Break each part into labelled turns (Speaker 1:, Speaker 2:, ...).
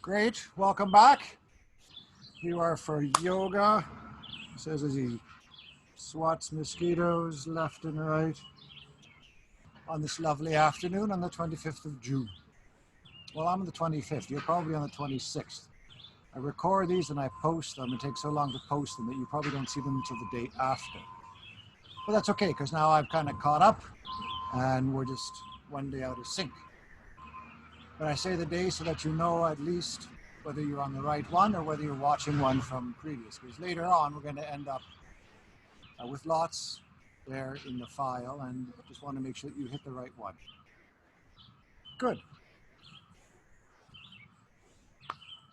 Speaker 1: Great, welcome back. You are for yoga. It says as he swats mosquitoes left and right on this lovely afternoon on the 25th of June. Well, I'm on the 25th. You're probably on the 26th. I record these and I post them. It takes so long to post them that you probably don't see them until the day after. But that's okay, because now I've kind of caught up and we're just one day out of sync. But I say the day so that you know at least whether you're on the right one or whether you're watching one from previous. Because later on, we're going to end up with lots there in the file, and just want to make sure that you hit the right one. Good.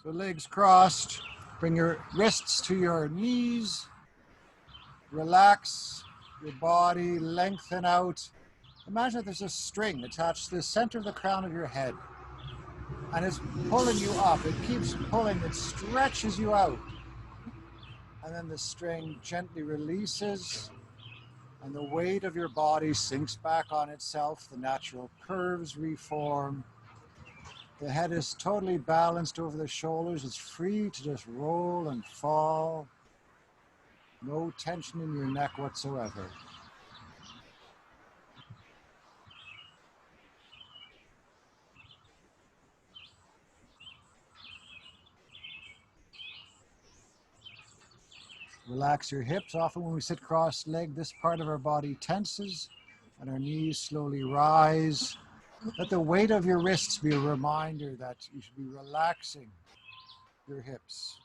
Speaker 1: So legs crossed, bring your wrists to your knees, relax your body, lengthen out. Imagine that there's a string attached to the center of the crown of your head, and it's pulling you up. It keeps pulling, it stretches you out. And then the string gently releases, and the weight of your body sinks back on itself. The natural curves reform. The head is totally balanced over the shoulders. It's free to just roll and fall. No tension in your neck whatsoever. Relax your hips. Often when we sit cross-legged, this part of our body tenses and our knees slowly rise. Let the weight of your wrists be a reminder that you should be relaxing your hips.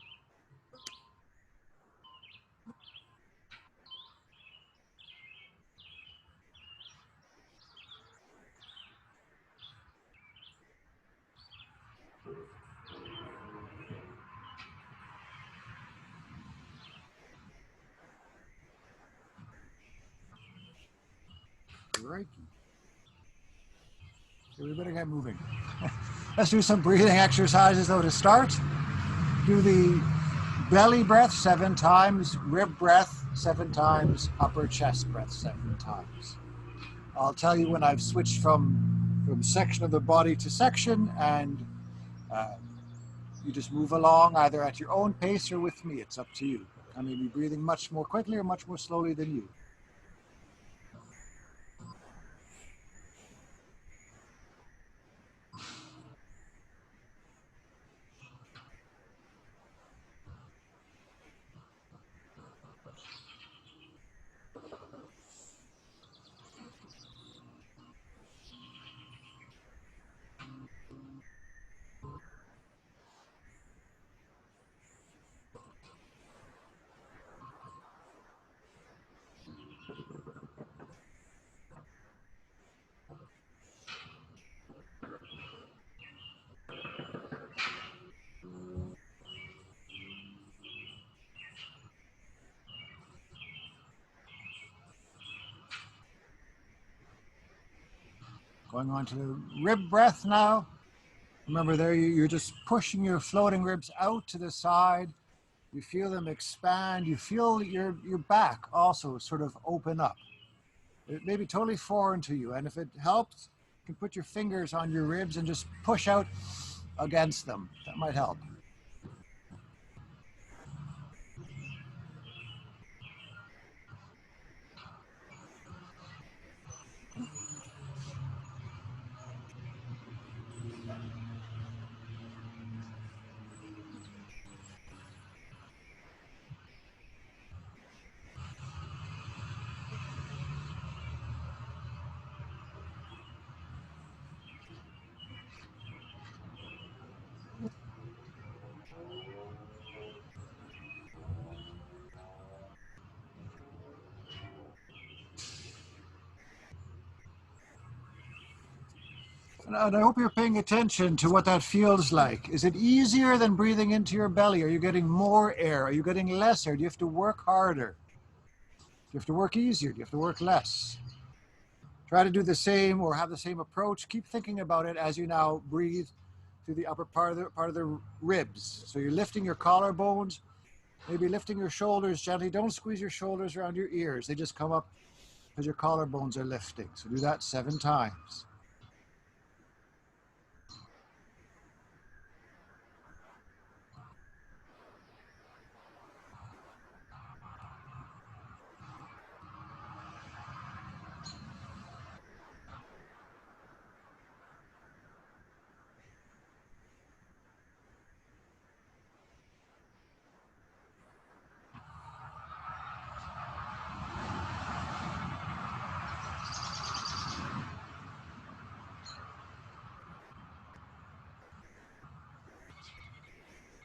Speaker 1: Right. So we better get moving. Let's do some breathing exercises though to start. Do the belly breath 7 times, rib breath 7 times, upper chest breath 7 times. I'll tell you when I've switched from section of the body to section, and you just move along either at your own pace or with me. It's up to you. I may be breathing much more quickly or much more slowly than you. Going on to the rib breath now. Remember there, you're just pushing your floating ribs out to the side. You feel them expand. You feel your back also sort of open up. It may be totally foreign to you. And if it helps, you can put your fingers on your ribs and just push out against them. That might help. And I hope you're paying attention to what that feels like. Is it easier than breathing into your belly? Are you getting more air? Are you getting less air? Do you have to work harder? Do you have to work easier? Do you have to work less? Try to do the same or have the same approach. Keep thinking about it as you now breathe through the upper part of the ribs. So you're lifting your collarbones, maybe lifting your shoulders gently. Don't squeeze your shoulders around your ears. They just come up because your collarbones are lifting. So do that 7 times.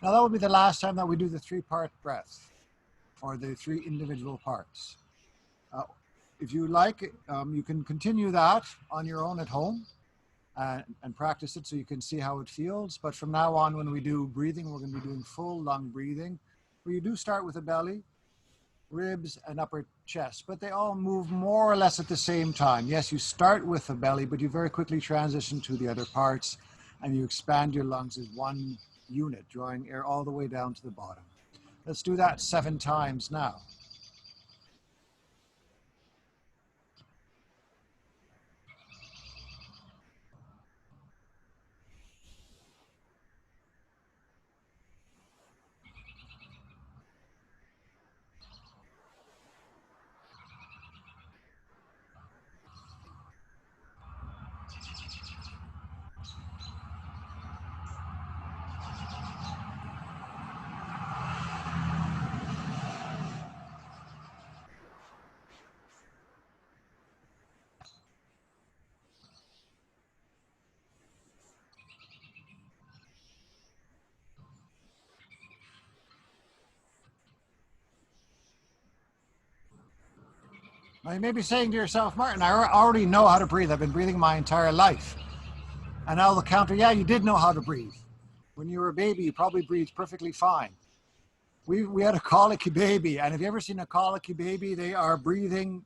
Speaker 1: Now that will be the last time that we do the 3-part breath, or the 3 individual parts. If you like, you can continue that on your own at home and practice it so you can see how it feels. But from now on, when we do breathing, we're going to be doing full lung breathing, where you do start with the belly, ribs, and upper chest, but they all move more or less at the same time. Yes, you start with the belly, but you very quickly transition to the other parts, and you expand your lungs as one unit, drawing air all the way down to the bottom. Let's do that 7 times now. Now you may be saying to yourself, Martin, I already know how to breathe. I've been breathing my entire life. And now the counter, yeah, you did know how to breathe. When you were a baby, you probably breathed perfectly fine. We had a colicky baby, and have you ever seen a colicky baby? They are breathing,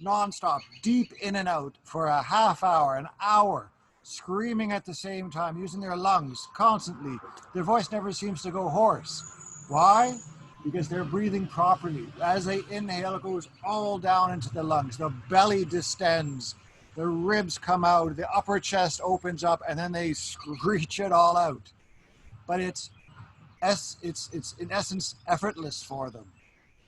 Speaker 1: nonstop, deep in and out for a half hour, an hour, screaming at the same time, using their lungs constantly. Their voice never seems to go hoarse. Why? Because they're breathing properly. As they inhale, it goes all down into the lungs. The belly distends, the ribs come out, the upper chest opens up, and then they screech it all out. But it's in essence effortless for them,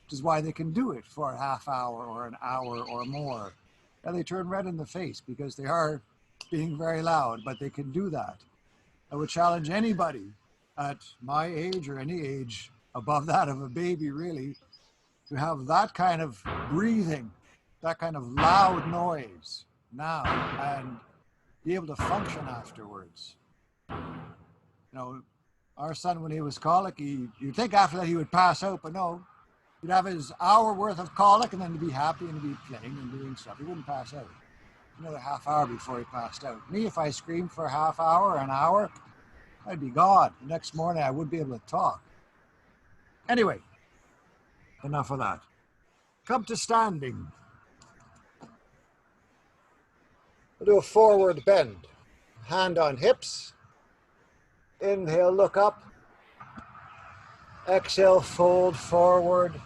Speaker 1: which is why they can do it for a half hour or an hour or more. And they turn red in the face because they are being very loud, but they can do that. I would challenge anybody at my age or any age above that of a baby, really, to have that kind of breathing, that kind of loud noise now, and be able to function afterwards. Our son, when he was colicky, you'd think after that he would pass out, but no. He'd have his hour worth of colic and then he'd be happy and he'd be playing and doing stuff. He wouldn't pass out. Another half hour before he passed out. Me, if I screamed for a half hour or an hour, I'd be gone. The next morning I wouldn't be able to talk. Anyway, enough of that. Come to standing. We'll do a forward bend. Hand on hips. Inhale, look up. Exhale, fold forward.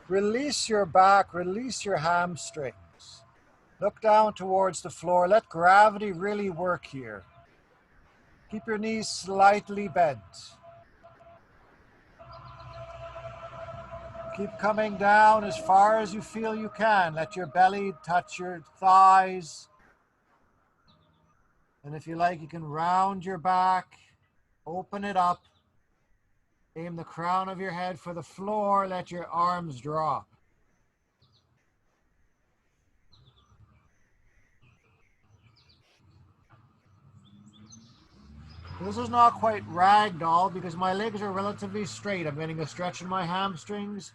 Speaker 1: Release your back, release your hamstrings. Look down towards the floor. Let gravity really work here. Keep your knees slightly bent. Keep coming down as far as you feel you can. Let your belly touch your thighs. And if you like, you can round your back, open it up. Aim the crown of your head for the floor. Let your arms drop. This is not quite ragdoll because my legs are relatively straight. I'm getting a stretch in my hamstrings.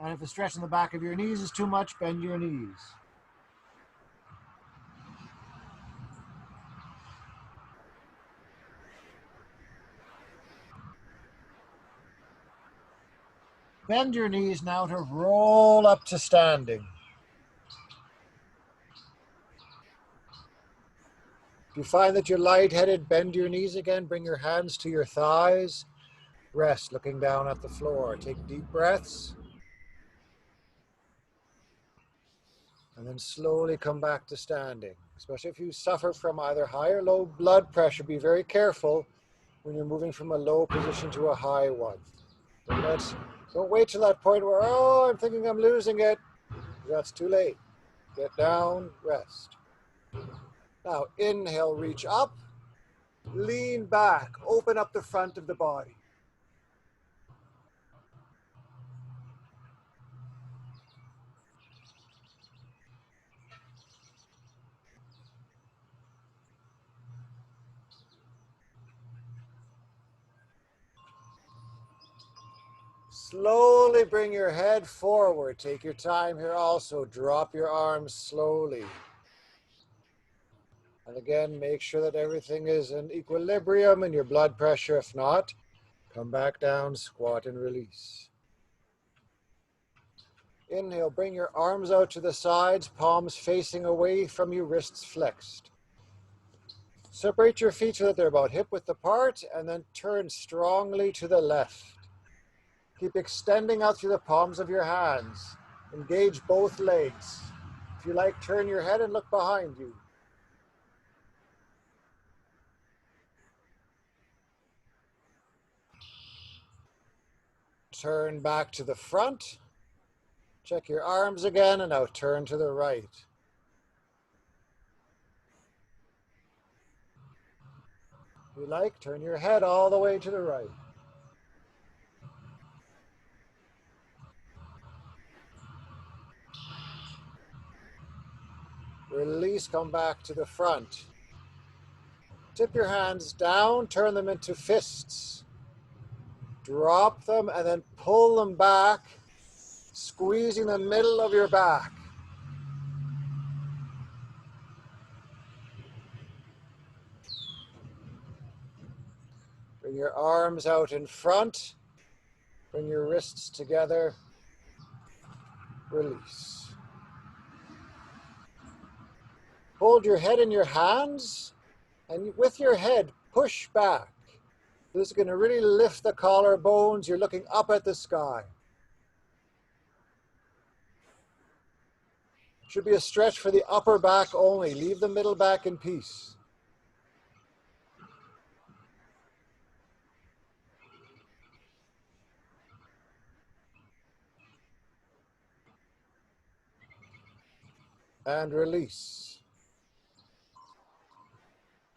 Speaker 1: And if the stretch in the back of your knees is too much, bend your knees. Bend your knees now to roll up to standing. If you find that you're lightheaded, bend your knees again. Bring your hands to your thighs. Rest, looking down at the floor. Take deep breaths. And then slowly come back to standing. Especially if you suffer from either high or low blood pressure, be very careful when you're moving from a low position to a high one. Don't wait till that point where, I'm thinking I'm losing it. That's too late. Get down, rest. Now inhale, reach up, lean back, open up the front of the body. Slowly bring your head forward. Take your time here also. Drop your arms slowly. And again, make sure that everything is in equilibrium and your blood pressure. If not, come back down, squat and release. Inhale, bring your arms out to the sides, palms facing away from you, wrists flexed. Separate your feet so that they're about hip width apart, and then turn strongly to the left. Keep extending out through the palms of your hands. Engage both legs. If you like, turn your head and look behind you. Turn back to the front. Check your arms again, and now turn to the right. If you like, turn your head all the way to the right. Release, come back to the front. Tip your hands down, turn them into fists. Drop them and then pull them back, squeezing the middle of your back. Bring your arms out in front. Bring your wrists together. Release. Hold your head in your hands, and with your head, push back. This is going to really lift the collarbones. You're looking up at the sky. Should be a stretch for the upper back only. Leave the middle back in peace. And release.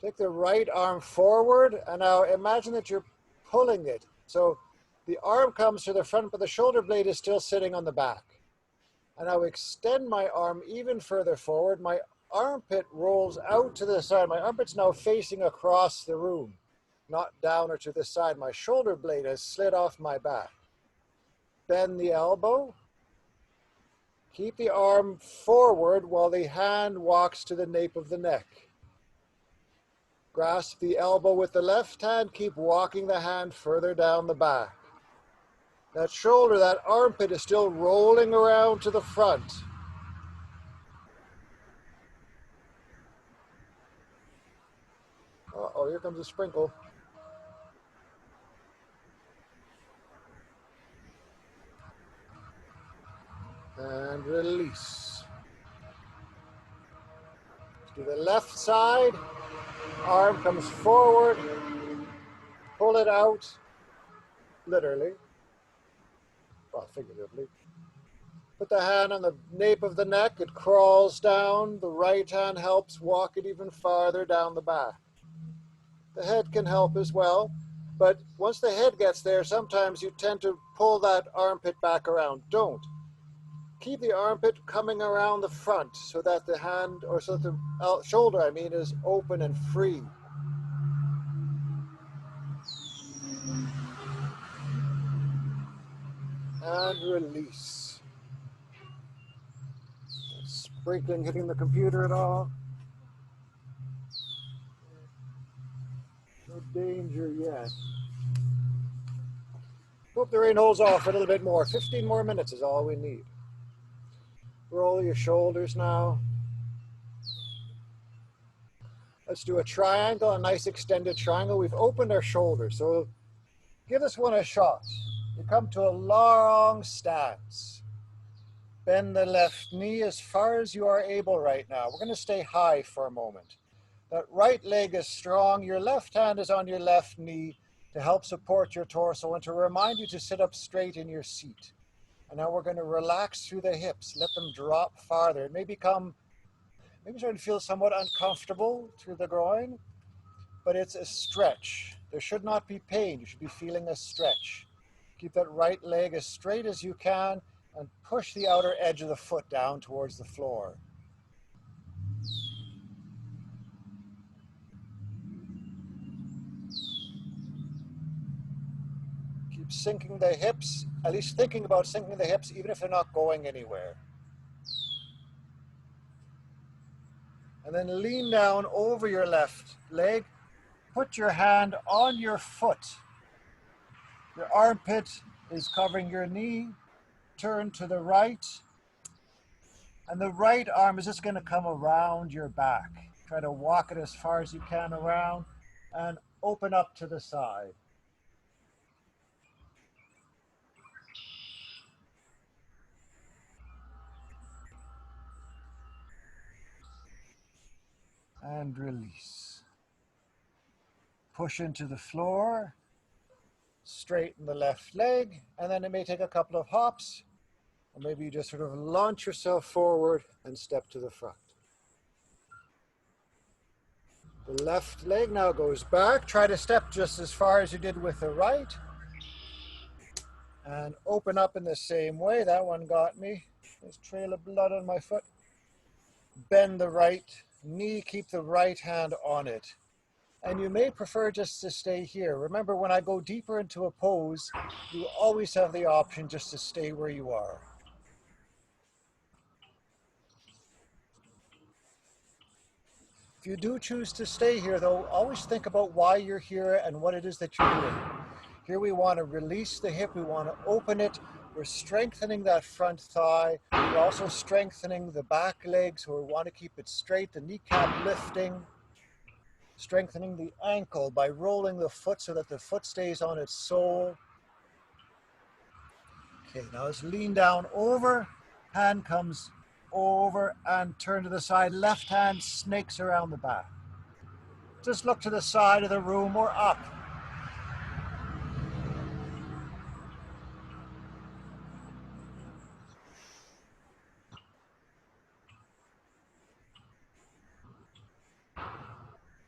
Speaker 1: Take the right arm forward, and now imagine that you're pulling it. So the arm comes to the front, but the shoulder blade is still sitting on the back. And now extend my arm even further forward. My armpit rolls out to the side. My armpit's now facing across the room, not down or to the side. My shoulder blade has slid off my back. Bend the elbow. Keep the arm forward while the hand walks to the nape of the neck. Grasp the elbow with the left hand. Keep walking the hand further down the back. That shoulder, that armpit is still rolling around to the front. Uh-oh, here comes a sprinkle. And release. To the left side, arm comes forward, pull it out, literally, well, figuratively. Put the hand on the nape of the neck, it crawls down, the right hand helps walk it even farther down the back. The head can help as well, but once the head gets there, sometimes you tend to pull that armpit back around. Don't. Keep the armpit coming around the front so that the hand, or so that the shoulder, is open and free. And release. Sprinkling hitting the computer at all? No danger yet. Hope the rain holds off a little bit more. 15 more minutes is all we need. Roll your shoulders now. Let's do a triangle, a nice extended triangle. We've opened our shoulders, so give this one a shot. You come to a long stance. Bend the left knee as far as you are able right now. We're going to stay high for a moment. That right leg is strong. Your left hand is on your left knee to help support your torso and to remind you to sit up straight in your seat. And now we're going to relax through the hips. Let them drop farther. It may become, maybe starting to feel somewhat uncomfortable through the groin, but it's a stretch. There should not be pain. You should be feeling a stretch. Keep that right leg as straight as you can and push the outer edge of the foot down towards the floor. Keep sinking the hips, at least thinking about sinking the hips, even if they're not going anywhere. And then lean down over your left leg. Put your hand on your foot. Your armpit is covering your knee. Turn to the right. And the right arm is just going to come around your back. Try to walk it as far as you can around and open up to the side. And release. Push into the floor. Straighten the left leg, and then it may take a couple of hops, or maybe you just sort of launch yourself forward and step to the front. The left leg now goes back. Try to step just as far as you did with the right. And open up in the same way. That one got me. There's a trail of blood on my foot. Bend the right knee, keep the right hand on it. And you may prefer just to stay here. Remember, when I go deeper into a pose, you always have the option just to stay where you are. If you do choose to stay here, though, always think about why you're here and what it is that you're doing. Here we want to release the hip, we want to open it. We're strengthening that front thigh. We're also strengthening the back leg, so we want to keep it straight, the kneecap lifting. Strengthening the ankle by rolling the foot so that the foot stays on its sole. Okay, now let's lean down over, hand comes over and turn to the side. Left hand snakes around the back. Just look to the side of the room or up.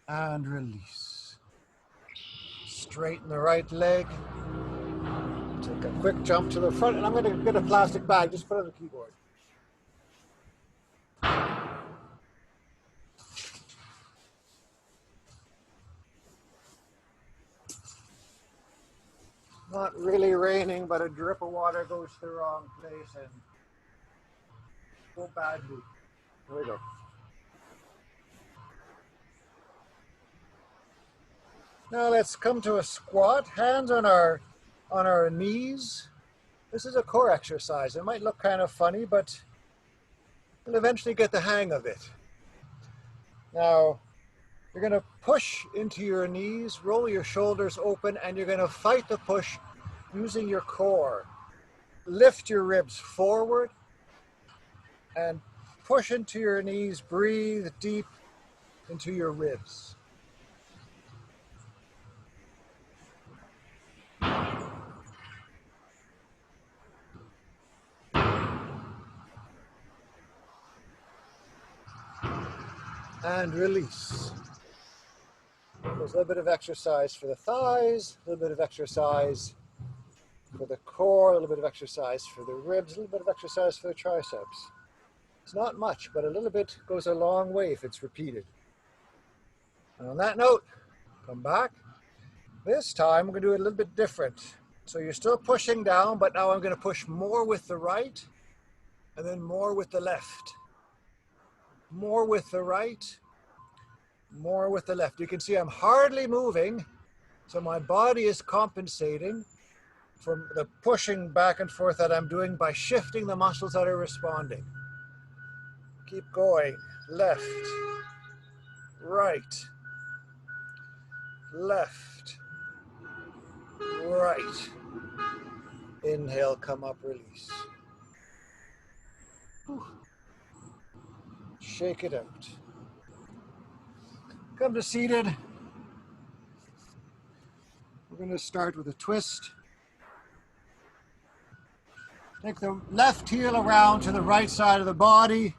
Speaker 1: And release. Straighten the right leg. Take a quick jump to the front, and I'm going to get a plastic bag, just put it on the keyboard. Not really raining, but a drip of water goes to the wrong place and go badly. Here we go. Now let's come to a squat, hands on our knees. This is a core exercise. It might look kind of funny, but you'll eventually get the hang of it. Now, you're going to push into your knees, roll your shoulders open, and you're going to fight the push using your core. Lift your ribs forward and push into your knees. Breathe deep into your ribs. And release. There's a little bit of exercise for the thighs, a little bit of exercise for the core, a little bit of exercise for the ribs, a little bit of exercise for the triceps. It's not much, but a little bit goes a long way if it's repeated. And on that note, come back. This time we're going to do it a little bit different. So you're still pushing down, but now I'm going to push more with the right and then more with the left. More with the right, more with the left. You can see I'm hardly moving, so my body is compensating from the pushing back and forth that I'm doing by shifting the muscles that are responding. Keep going. Left, right, left, right. Inhale, come up, release. Shake it out. Come to seated. We're going to start with a twist. Take the left heel around to the right side of the body.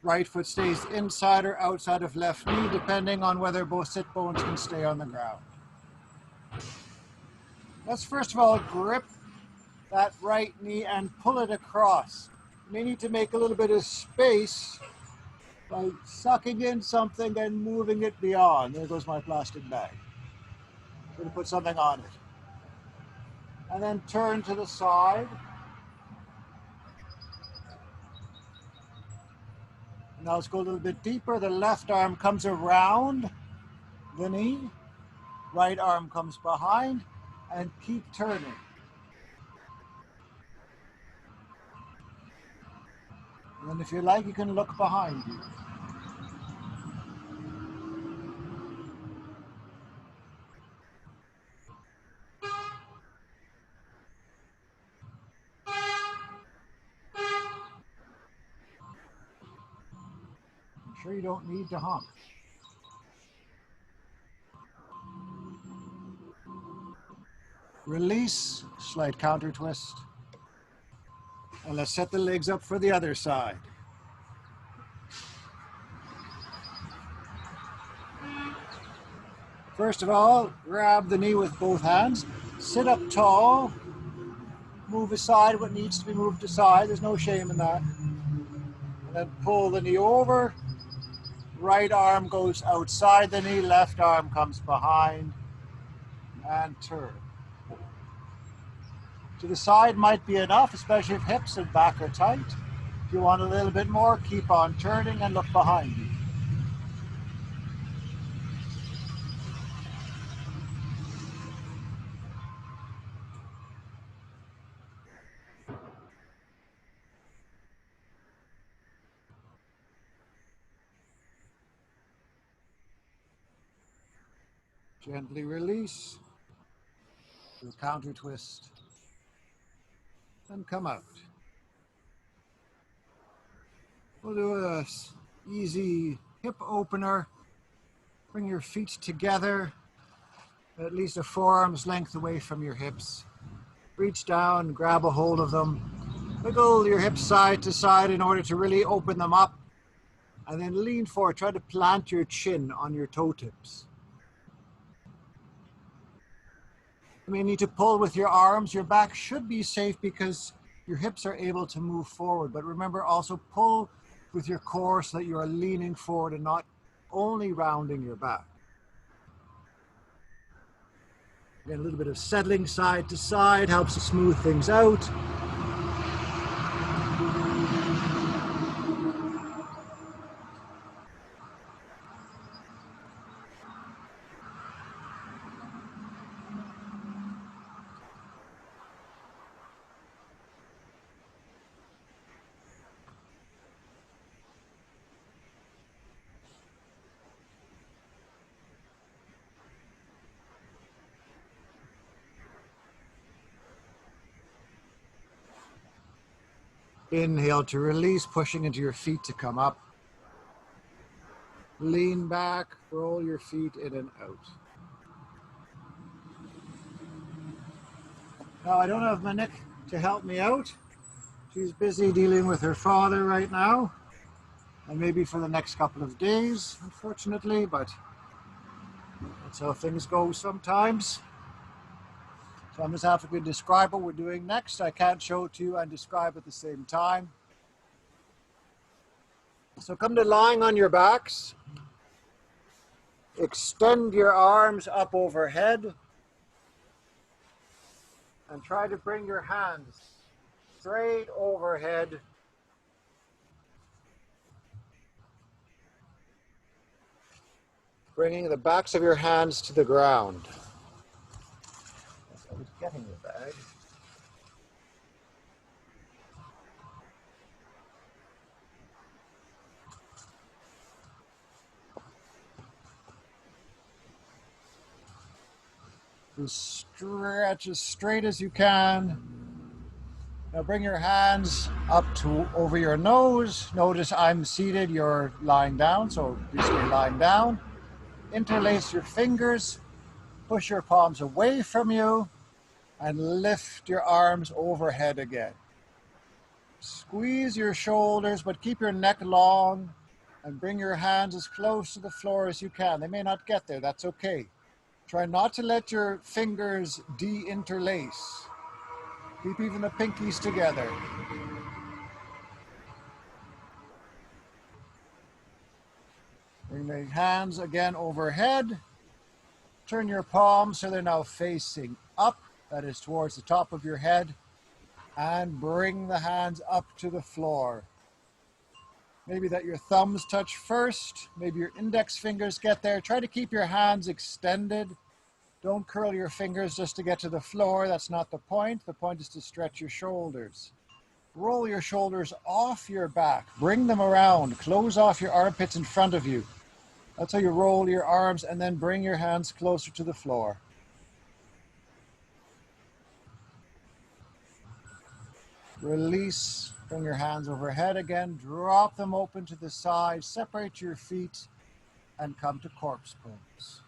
Speaker 1: Right foot stays inside or outside of left knee, depending on whether both sit bones can stay on the ground. Let's first of all grip that right knee and pull it across. You may need to make a little bit of space by sucking in something and moving it beyond. There goes my plastic bag. I'm going to put something on it. and then turn to the side. Now let's go a little bit deeper. The left arm comes around the knee, right arm comes behind, and keep turning. And then if you like, you can look behind you. I'm sure you don't need to honk. Release, slight counter twist. And let's set the legs up for the other side. First of all, grab the knee with both hands, sit up tall, move aside what needs to be moved aside, there's no shame in that. And then pull the knee over, right arm goes outside the knee, left arm comes behind, and turn. To the side might be enough, especially if hips and back are tight. If you want a little bit more, keep on turning and look behind you. Gently release, do a counter twist, and come out. We'll do a easy hip opener. Bring your feet together, at least a forearm's length away from your hips. Reach down, grab a hold of them. Wiggle your hips side to side in order to really open them up. And then lean forward, try to plant your chin on your toe tips. You may need to pull with your arms. Your back should be safe because your hips are able to move forward. But remember, also pull with your core so that you are leaning forward and not only rounding your back. Again, a little bit of settling side to side helps to smooth things out. Inhale to release, pushing into your feet to come up. Lean back, roll your feet in and out. Now, I don't have Monique to help me out. She's busy dealing with her father right now, and maybe for the next couple of days, unfortunately, but that's how things go sometimes. So I'm just having to describe what we're doing next. I can't show it to you and describe at the same time. So come to lying on your backs. Extend your arms up overhead. And try to bring your hands straight overhead. Bringing the backs of your hands to the ground. I was getting the bag. Just stretch as straight as you can. Now bring your hands up to over your nose. Notice I'm seated, you're lying down, so basically lying down. Interlace your fingers, push your palms away from you, and lift your arms overhead again. Squeeze your shoulders, but keep your neck long, and bring your hands as close to the floor as you can. They may not get there, that's okay. Try not to let your fingers de-interlace. Keep even the pinkies together. Bring the hands again overhead. Turn your palms so they're now facing up. that is towards the top of your head, and bring the hands up to the floor. Maybe that your thumbs touch first, maybe your index fingers get there. Try to keep your hands extended. Don't curl your fingers just to get to the floor. That's not the point. The point is to stretch your shoulders. Roll your shoulders off your back. Bring them around. Close off your armpits in front of you. That's how you roll your arms, and then bring your hands closer to the floor. Release. Bring your hands overhead again. Drop them open to the side. Separate your feet and come to corpse pose.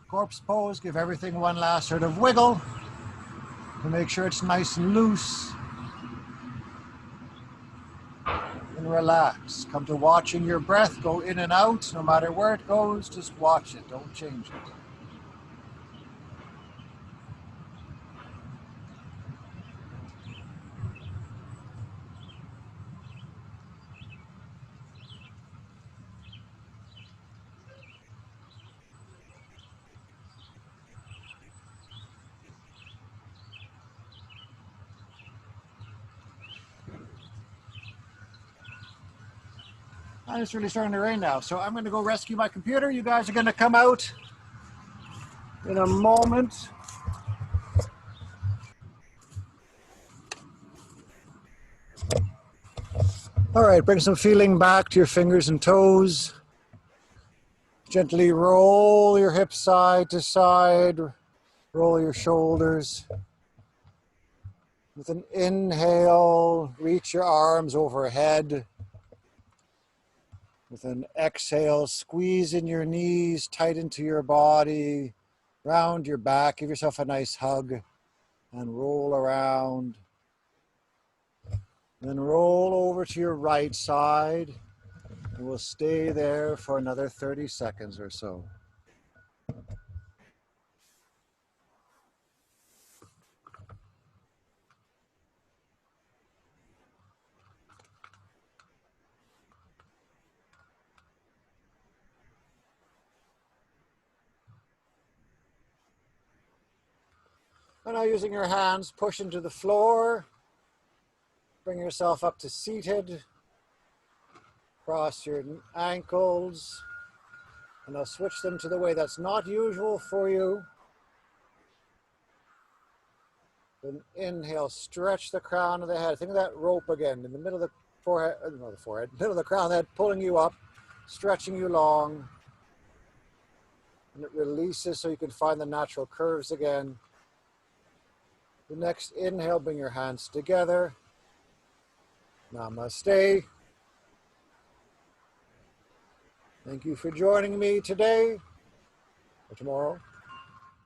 Speaker 1: Corpse pose, give everything one last sort of wiggle to make sure it's nice and loose. And relax. Come to watching your breath go in and out. No matter where it goes, just watch it. Don't change it. And it's really starting to rain now, so I'm going to go rescue my computer. You guys are going to come out in a moment. All right, bring some feeling back to your fingers and toes. Gently roll your hips side to side. Roll your shoulders. With an inhale, reach your arms overhead. With an exhale, squeeze in your knees, tight into your body, round your back, give yourself a nice hug, and roll around. Then roll over to your right side, and we'll stay there for another 30 seconds or so. And now using your hands, push into the floor. Bring yourself up to seated. Cross your ankles. And now switch them to the way that's not usual for you. Then inhale, stretch the crown of the head. Think of that rope again in the middle of the forehead, middle of the crown of the head, pulling you up, stretching you long. And it releases so you can find the natural curves again. The next inhale, bring your hands together. Namaste. Thank you for joining me today or tomorrow.